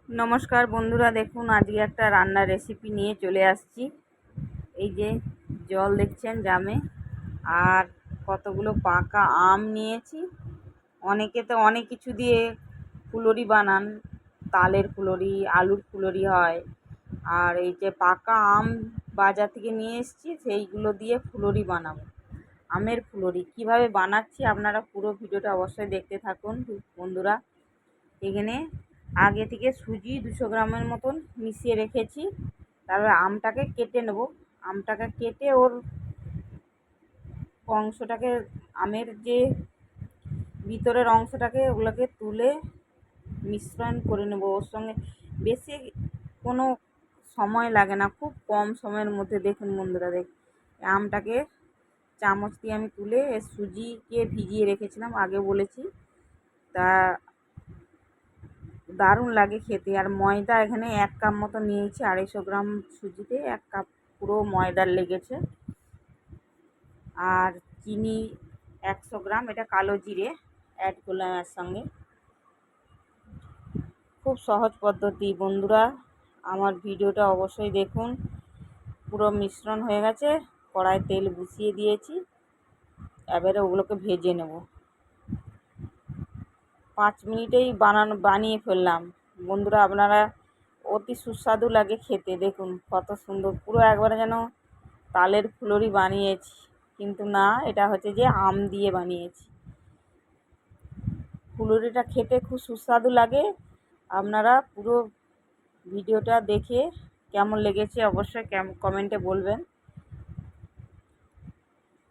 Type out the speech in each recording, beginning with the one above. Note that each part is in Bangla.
নমস্কার বন্ধুরা, দেখুন আজকে একটা রান্নার রেসিপি নিয়ে চলে আসছি। এই যে জল দেখছেন জামে, আর কতগুলো পাকা আম নিয়েছি। অনেকে তো অনেক কিছু দিয়ে ফুলুরি বানান, তালের ফুলুরি, আলুর ফুলুরি হয়। আর এই যে পাকা আম বাজার থেকে নিয়ে এসেছি, সেইগুলো দিয়ে ফুলুরি বানাবো। আমের ফুলুরি কিভাবে বানাচ্ছি আপনারা পুরো ভিডিওটা অবশ্যই দেখতে থাকুন বন্ধুরা। এখানে আগে থেকে সুজি 200 গ্রামের মতন মিশিয়ে রেখেছি। তারপরে আমটাকে কেটে নেব। আমটাকে কেটে ওর অংশটাকে, আমের যে ভিতরের অংশটাকে, ওগুলোকে তুলে মিশ্রণ করে নেব ওর সঙ্গে। বেশি কোনো সময় লাগে না, খুব কম সময়ের মধ্যে। দেখুন বন্ধুরা, আমটাকে চামচ দিয়ে আমি তুলে সুজিকে ভিজিয়ে রেখেছিলাম, আগে বলেছি। তা দারুণ লাগে খেতে। আর ময়দা এখানে 1 কাপ মতো নিয়েছি, 250 গ্রাম সুজিতে 1 কাপ পুরো ময়দার লেগেছে। আর চিনি 100 গ্রাম, এটা কালো জিরে অ্যাড করলাম এর সঙ্গে। খুব সহজ পদ্ধতি বন্ধুরা, আমার ভিডিওটা অবশ্যই দেখুন। পুরো মিশ্রণ হয়ে গেছে, কড়াই তেল বসিয়ে দিয়েছি। এবারে ওগুলোকে ভেজে নেব। 5 মিনিটেই বানিয়ে ফেললাম বন্ধুরা। আপনারা অতি সুস্বাদু লাগে খেতে। দেখুন কত সুন্দর, পুরো একবারে যেন তালের ফুলুরি বানিয়েছি, কিন্তু না, এটা হচ্ছে যে আম দিয়ে বানিয়েছি। ফুলুরিটা খেতে খুব সুস্বাদু লাগে। আপনারা পুরো ভিডিওটা দেখে কেমন লেগেছে অবশ্যই কমেন্টে বলবেন।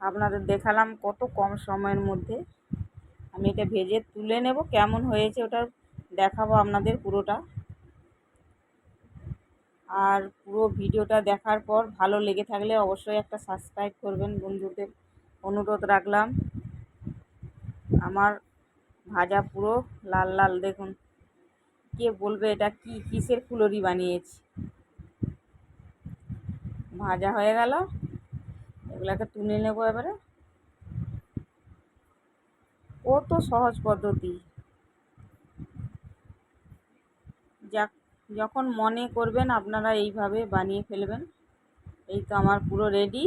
আপনাদের দেখালাম কত কম সময়ের মধ্যে। আমি এটা ভেজে তুলে নেব, কেমন হয়েছে ওটা দেখাবো আপনাদের পুরোটা। আর পুরো ভিডিওটা দেখার পর ভালো লেগে থাকলে অবশ্যই একটা সাবস্ক্রাইব করবেন, বন্ধুদের অনুরোধ রাখলাম। আমার ভাজা পুরো লাল লাল, দেখুন। কে বলবে এটা কিসের ফুলুরি বানিয়েছি। ভাজা হয়ে গেল, এগুলাকে তুলে নেব এবারে। ও তো সহজ পদ্ধতি, যখন মনে করবেন আপনারা এইভাবে বানিয়ে ফেলবেন। এই তো আমার পুরো রেডি।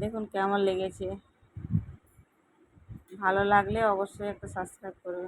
দেখুন কেমন লেগেছে। ভালো লাগলে অবশ্যই একটা সাবস্ক্রাইব করবেন।